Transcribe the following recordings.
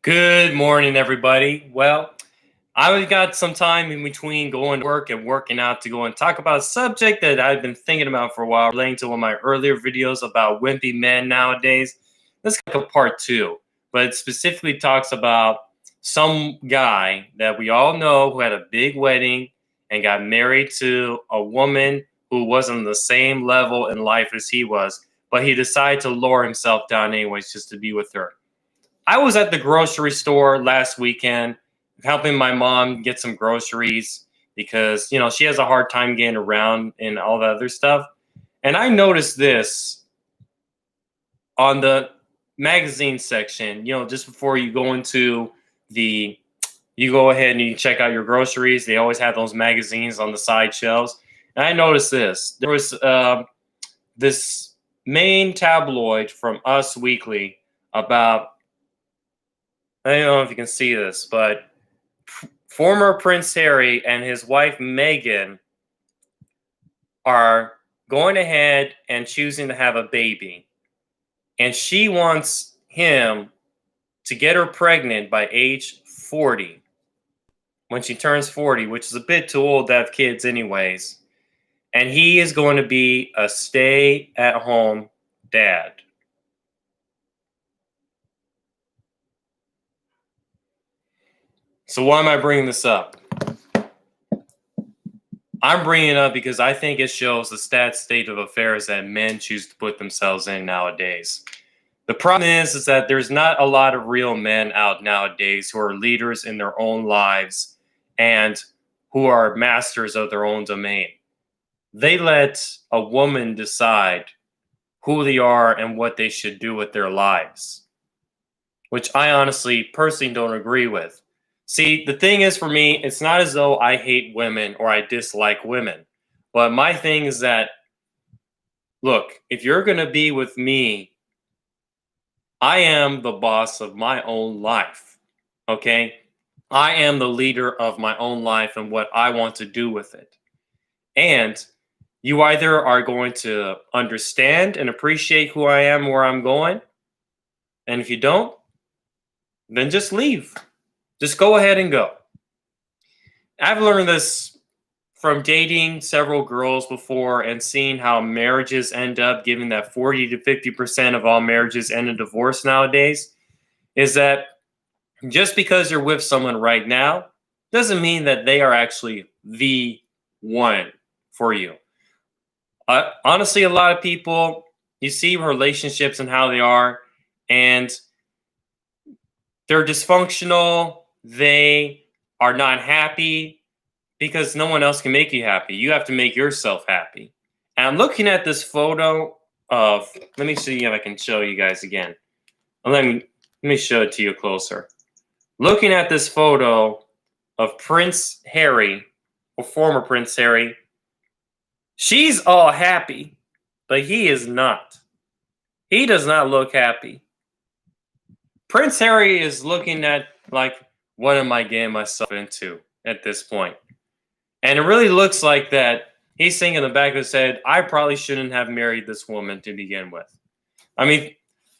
Good morning, everybody. Well, I got some time in between going to work and working out to go and talk about a subject that I've been thinking about for a while, relating to one of my earlier videos about wimpy men nowadays. This is like a part two, but it specifically talks about some guy that we all know who had a big wedding and got married to a woman who wasn't on the same level in life as he was, but he decided to lower himself down anyways just to be with her. I was at the grocery store last weekend helping my mom get some groceries because, she has a hard time getting around and all that other stuff. And I noticed this on the magazine section, just before you go into you go ahead and you check out your groceries. They always have those magazines on the side shelves. And I noticed this. There was this main tabloid from Us Weekly about, I don't know if you can see this, but former Prince Harry and his wife Meghan are going ahead and choosing to have a baby. And she wants him to get her pregnant by age 40, when she turns 40, which is a bit too old to have kids anyways. And he is going to be a stay-at-home dad. So why am I bringing this up? I'm bringing it up because I think it shows the sad state of affairs that men choose to put themselves in nowadays. The problem is that there's not a lot of real men out nowadays who are leaders in their own lives and who are masters of their own domain. They let a woman decide who they are and what they should do with their lives, which I honestly personally don't agree with. See, the thing is for me, it's not as though I hate women or I dislike women. But my thing is that, look, if you're going to be with me, I am the boss of my own life, okay? I am the leader of my own life and what I want to do with it. And you either are going to understand and appreciate who I am, where I'm going, and if you don't, then just leave. Just go ahead and go. I've learned this from dating several girls before and seeing how marriages end up, given that 40 to 50% of all marriages end in divorce nowadays, is that just because you're with someone right now doesn't mean that they are actually the one for you. Honestly, a lot of people, you see relationships and how they are, and they're dysfunctional. They are not happy because no one else can make you happy. You have to make yourself happy. And I'm looking at this photo of, let me see if I can show you guys again. Let me show it to you closer. Looking at this photo of Prince Harry, or former Prince Harry, she's all happy, but he is not. He does not look happy. Prince Harry is looking at like, what am I getting myself into at this point? And it really looks like that he's thinking in the back of his head, I probably shouldn't have married this woman to begin with. I mean,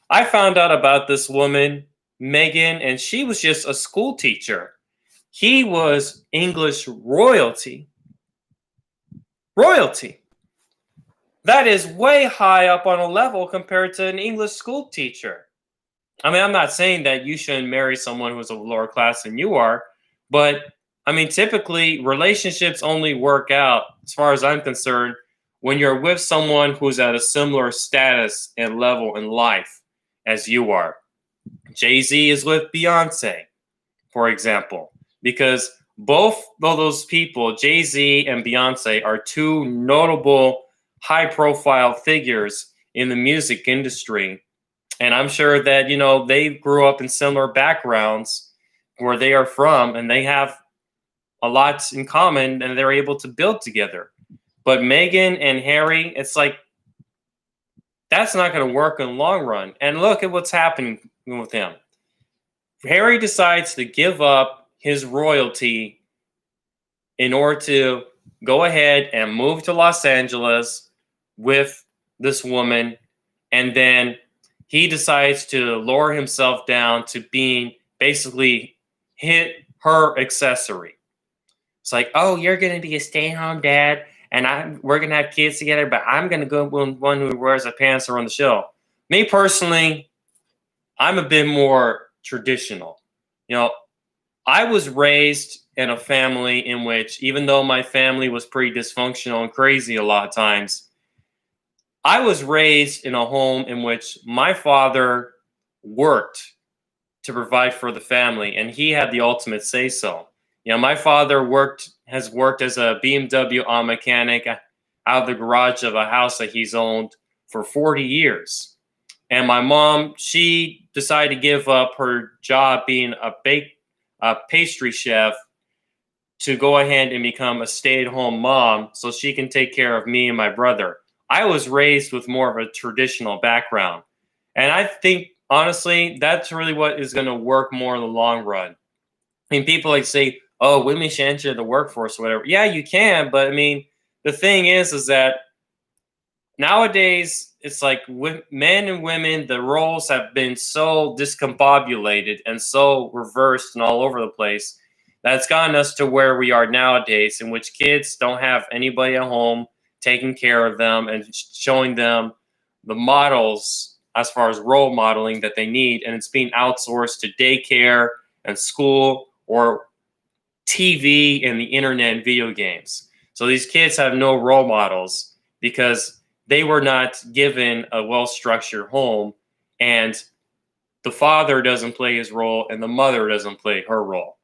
I found out about this woman, Meghan, and she was just a school teacher. He was English royalty. Royalty. That is way high up on a level compared to an English school teacher. I mean, I'm not saying that you shouldn't marry someone who's a lower class than you are, but I mean, typically relationships only work out, as far as I'm concerned, when you're with someone who's at a similar status and level in life as you are. Jay-Z is with Beyonce, for example, because both of those people, Jay-Z and Beyonce, are two notable high-profile figures in the music industry. And I'm sure that, they grew up in similar backgrounds where they are from, and they have a lot in common, and they're able to build together. But Meghan and Harry, it's like, that's not going to work in the long run. And look at what's happening with him. Harry decides to give up his royalty in order to go ahead and move to Los Angeles with this woman, and then he decides to lower himself down to being basically hit her accessory. It's like, oh, you're gonna be a stay-at-home dad, and we're gonna have kids together, but I'm gonna go with one who wears the pants around the show. Me personally, I'm a bit more traditional. You know, I was raised in a family in which, even though my family was pretty dysfunctional and crazy a lot of times, I was raised in a home in which my father worked to provide for the family, and he had the ultimate say so. You know, my father has worked as a BMW auto mechanic out of the garage of a house that he's owned for 40 years. And my mom, she decided to give up her job being a pastry chef to go ahead and become a stay-at-home mom so she can take care of me and my brother. I was raised with more of a traditional background. And I think, honestly, that's really what is going to work more in the long run. I mean, people like say, oh, women should enter the workforce or whatever. Yeah, you can. But I mean, the thing is that nowadays, it's like with men and women, the roles have been so discombobulated and so reversed and all over the place that's gotten us to where we are nowadays, in which kids don't have anybody at home taking care of them and showing them the models as far as role modeling that they need. And it's being outsourced to daycare and school or TV and the internet and video games. So these kids have no role models because they were not given a well-structured home, and the father doesn't play his role and the mother doesn't play her role.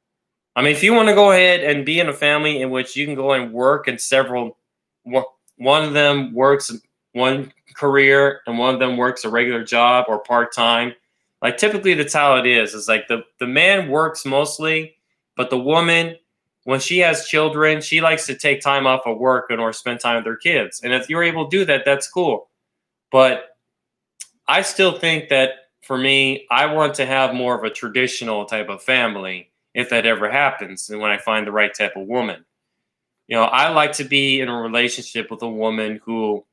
I mean, if you want to go ahead and be in a family in which you can go and work in one of them works one career and one of them works a regular job or part-time, like typically that's how it is. It's like the man works mostly, but the woman, when she has children, she likes to take time off of work in order to spend time with her kids. And if you're able to do that, that's cool. But I still think that for me, I want to have more of a traditional type of family if that ever happens and when I find the right type of woman. You know, I like to be in a relationship with a woman who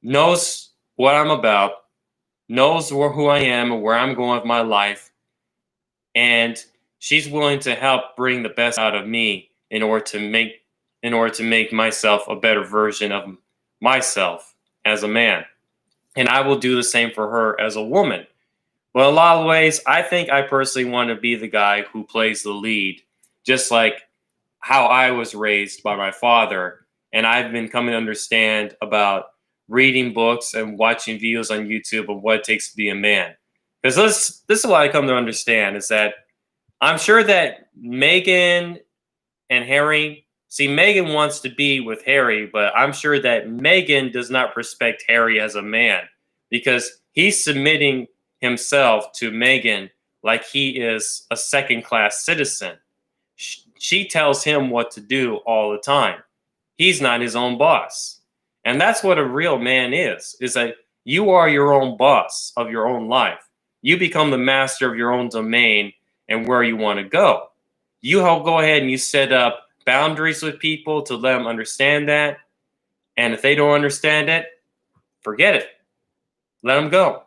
knows what I'm about, knows who I am and where I'm going with my life, and she's willing to help bring the best out of me in order to make myself a better version of myself as a man. And I will do the same for her as a woman. Well, in a lot of ways, I think I personally want to be the guy who plays the lead, just like how I was raised by my father. And I've been coming to understand about reading books and watching videos on YouTube of what it takes to be a man. Because this is what I come to understand is that I'm sure that Meghan and Harry, see, Meghan wants to be with Harry, but I'm sure that Meghan does not respect Harry as a man because he's submitting himself to Meghan like he is a second-class citizen. She tells him what to do all the time. He's not his own boss. And that's what a real man is that you are your own boss of your own life. You become the master of your own domain and where you want to go. You help go ahead and you set up boundaries with people to let them understand that. And if they don't understand it, forget it. Let them go.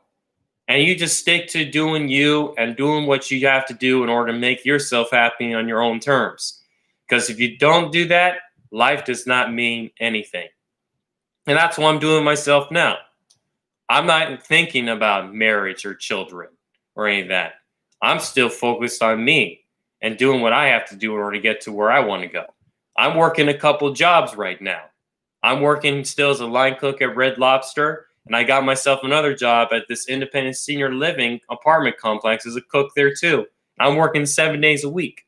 And you just stick to doing you and doing what you have to do in order to make yourself happy on your own terms. Because if you don't do that, life does not mean anything. And that's what I'm doing myself now. I'm not thinking about marriage or children or any of that. I'm still focused on me and doing what I have to do in order to get to where I want to go. I'm working a couple jobs right now. I'm working still as a line cook at Red Lobster, and I got myself another job at this independent senior living apartment complex as a cook there too. I'm working 7 days a week.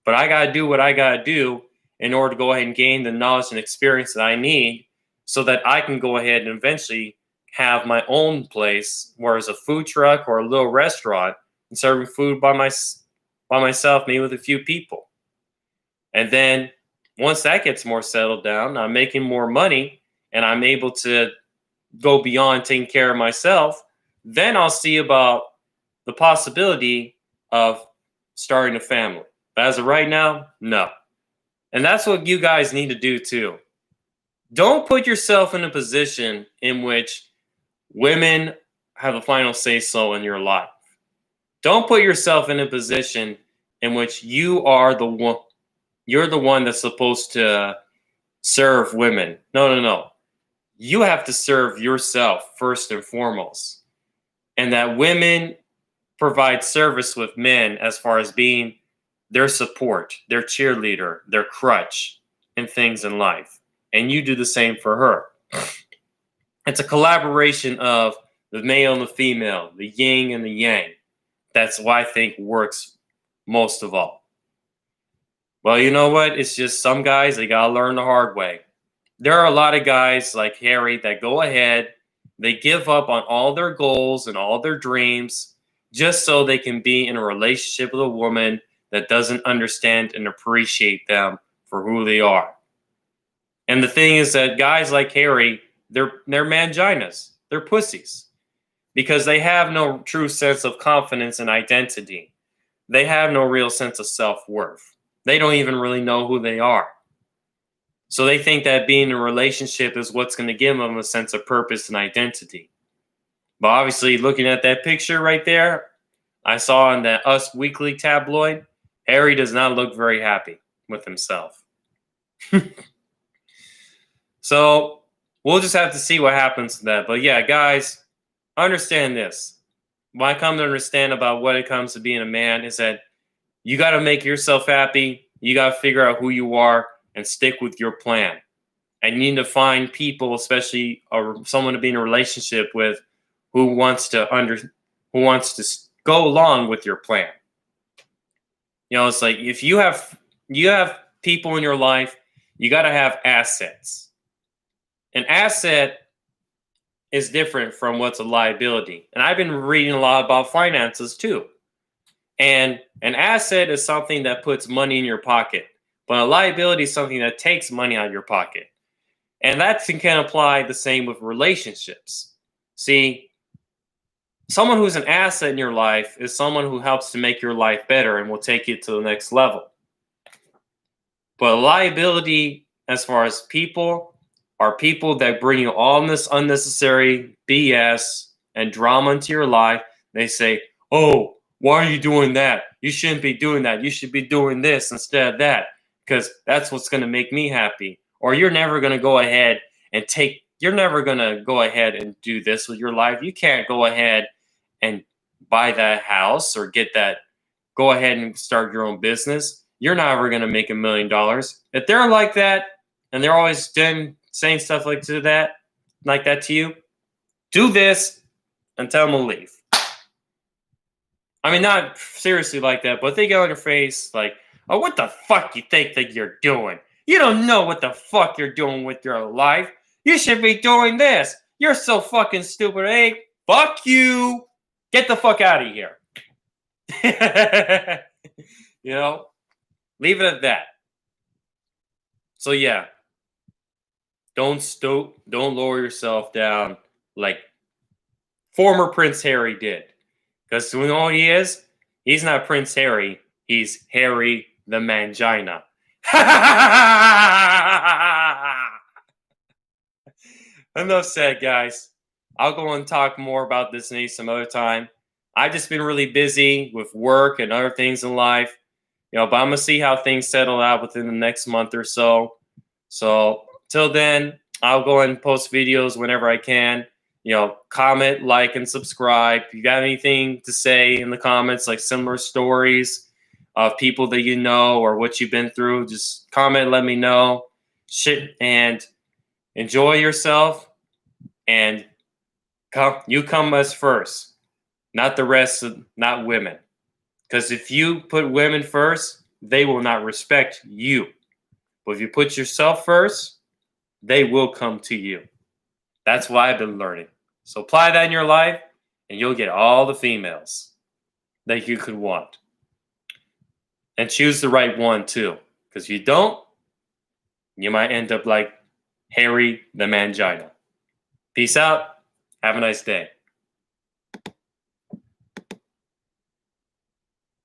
But I got to do what I got to do in order to go ahead and gain the knowledge and experience that I need so that I can go ahead and eventually have my own place, where it's a food truck or a little restaurant, and serving food by myself, maybe with a few people. And then once that gets more settled down, I'm making more money and I'm able to go beyond taking care of myself, then I'll see about the possibility of starting a family. But as of right now, no. And that's what you guys need to do too. Don't put yourself in a position in which women have a final say so in your life. Don't put yourself in a position in which you are the one. You're the one that's supposed to serve women. No, no, no. You have to serve yourself first and foremost. And that women provide service with men as far as being their support, their cheerleader, their crutch, and things in life. And you do the same for her. It's a collaboration of the male and the female, the yin and the yang. That's what I think works most of all. Well, you know what? It's just some guys, they got to learn the hard way. There are a lot of guys like Harry that go ahead, they give up on all their goals and all their dreams just so they can be in a relationship with a woman that doesn't understand and appreciate them for who they are. And the thing is that guys like Harry, they're manginas, they're pussies, because they have no true sense of confidence and identity. They have no real sense of self-worth. They don't even really know who they are. So they think that being in a relationship is what's going to give them a sense of purpose and identity. But obviously, looking at that picture right there, I saw in that Us Weekly tabloid, Harry does not look very happy with himself. So we'll just have to see what happens to that. But yeah, guys, understand this. What I come to understand about what it comes to being a man is that you got to make yourself happy. You got to figure out who you are and stick with your plan. And you need to find people, especially someone to be in a relationship with, who wants to go along with your plan. You know, it's like if you have people in your life, you got to have assets. An asset is different from what's a liability. And I've been reading a lot about finances too. And an asset is something that puts money in your pocket, but a liability is something that takes money out of your pocket. And that can apply the same with relationships. See, someone who's an asset in your life is someone who helps to make your life better and will take you to the next level. But a liability, as far as people, are people that bring you all this unnecessary BS and drama into your life. They say, oh, why are you doing that? You shouldn't be doing that. You should be doing this instead of that, because that's what's going to make me happy. Or you're never going to go ahead and do this with your life. You can't go ahead and buy that house or go ahead and start your own business. You're never going to make $1 million. If they're like that and they're always saying stuff like that to you, do this and tell them to leave. I mean, not seriously like that, but they get on your face like, oh, what the fuck you think that you're doing? You don't know what the fuck you're doing with your life. You should be doing this. You're so fucking stupid. Hey, fuck you. Get the fuck out of here. You know, leave it at that. So yeah, don't lower yourself down like former Prince Harry did. Because you know what he is? He's not Prince Harry. He's Harry the Mangina. Enough said, guys. I'll go and talk more about this some other time. I've just been really busy with work and other things in life. But I'm going to see how things settle out within the next month or so. So, till then, I'll go and post videos whenever I can. Comment, like, and subscribe. If you got anything to say in the comments, like similar stories of people that you know or what you've been through, just comment, let me know. And enjoy yourself. And you come us first, not the rest, not women. Because if you put women first, they will not respect you. But if you put yourself first, they will come to you. That's what I've been learning. So apply that in your life, and you'll get all the females that you could want. And choose the right one, too. Because if you don't, you might end up like Harry the Mangina. Peace out. Have a nice day.